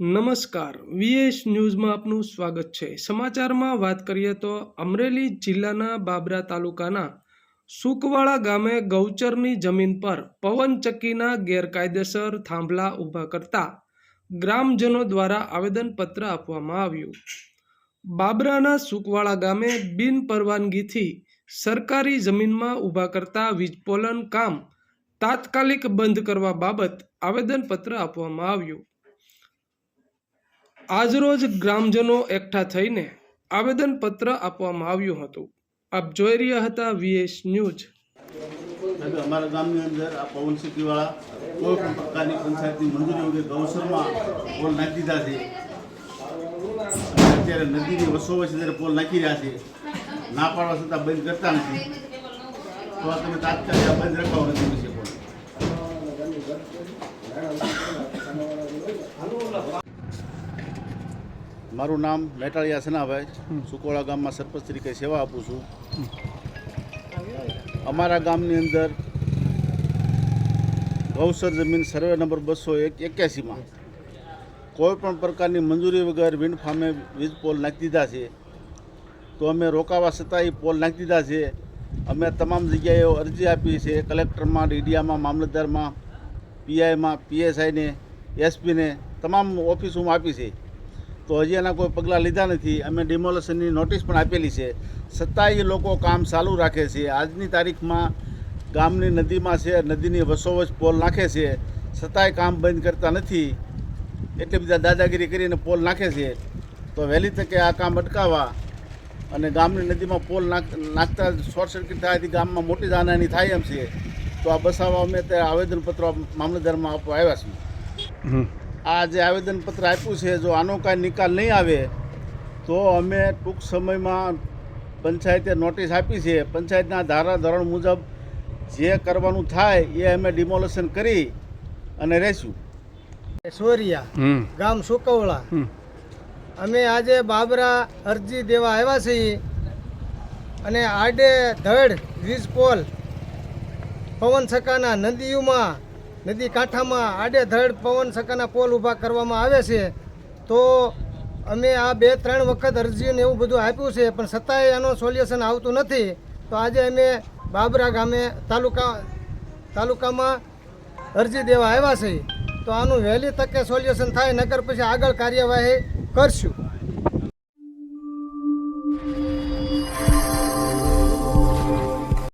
નમસ્કાર, વીએસ ન્યૂઝમાં આપનું સ્વાગત છે। સમાચારમાં વાત કરીએ તો અમરેલી જિલ્લાના બાબરા તાલુકાના સુકવાળા ગામે ગૌચરની જમીન પર પવનચક્કીના ગેરકાયદેસર થાંભલા ઊભા કરતા ગ્રામજનો દ્વારા આવેદનપત્ર આપવામાં આવ્યું। બાબરાના સુકવાળા ગામે બિનપરવાનગીથી સરકારી જમીનમાં ઊભા કરતા વીજપોલન કામ તાત્કાલિક બંધ કરવા બાબત આવેદનપત્ર આપવામાં આવ્યું। આજરોજ ગ્રામજનો એકઠા થઈને આવેદનપત્ર આપવામાં આવ્યું હતું। આપ જોઈ રહ્યા હતા વીએસ ન્યૂઝ। અમારા ગામની અંદર આ પવનચક્કીવાળા કોઈ પણ પ્રકારની પંચાયતની મંજૂરી વગર ગૌસરમાં પોલ નાખી દીધા છે અને અત્યારે નદીની વસોવચ અત્યારે પોલ નાખી રહ્યા છે। ના પાડવા છતાં બંધ કરતા નથી, તો તમે તાત્કાલિક આ બંધ રખાવો નથી વિશે પોલ। મારું નામ મેટાળિયા સનાભાઈ, સુકોળા ગામમાં સરપંચ તરીકે સેવા આપું છું। અમારા ગામની અંદર ગૌસર જમીન સર્વે નંબર 281માં કોઈ પણ પ્રકારની મંજૂરી વગર વિન્ડ ફાર્મે વીજ પોલ નાખી દીધા છે, તો અમે રોકાવા છતાં એ પોલ નાખી દીધા છે। અમે તમામ જગ્યાએ અરજી આપી છે, કલેક્ટરમાં, ડીડીઆમાં, મામલતદારમાં, પીઆઈમાં, પીએસઆઈને, એસપીને તમામ ઓફિસોમાં આપી છે, તો હજી એના કોઈ પગલાં લીધા નથી। અમે ડિમોલેશનની નોટિસ પણ આપેલી છે, છતાંય એ લોકો કામ ચાલુ રાખે છે। આજની તારીખમાં ગામની નદીમાં છે, નદીની વસોવચ પોલ નાખે છે, છતાંય કામ બંધ કરતા નથી। એટલે બધા દાદાગીરી કરીને પોલ નાખે છે, તો વહેલી તકે આ કામ અટકાવવા અને ગામની નદીમાં પોલ નાખતા શોર્ટ સર્કિટ થવાથી ગામમાં મોટી જાનહાની થાય એમ છે, તો આ બસાવવા અમે અત્યારે આવેદનપત્ર મામલતદારમાં આપવા આવ્યા છીએ। આ જે આવેદનપત્ર આપ્યું છે, જો આનો કાંઈ નિકાલ નહીં આવે તો અમે ટૂંક સમયમાં પંચાયતે નોટિસ આપી છે, પંચાયતના ધારા ધોરણ મુજબ જે કરવાનું થાય એ અમે ડિમોલેશન કરી અને રહેશું। સોરિયા ગામ સુકવળા, અમે આજે બાબરા અરજી દેવા આવ્યા છીએ અને આડે ધડ વીજ પોલ પવન છક્કાના નદીઓમાં, નદી કાંઠામાં આડે ધડ પવન છક્કાના પોલ ઊભા કરવામાં આવે છે, તો અમે આ 2-3 વખત અરજીને એવું બધું આપ્યું છે, પણ છતાંય આનો સોલ્યુશન આવતું નથી। તો આજે અમે બાબરા ગામે તાલુકામાં અરજી દેવા આવ્યા છીએ, તો આનું વહેલી તકે સોલ્યુશન થાય, નકર પછી આગળ કાર્યવાહી કરશું।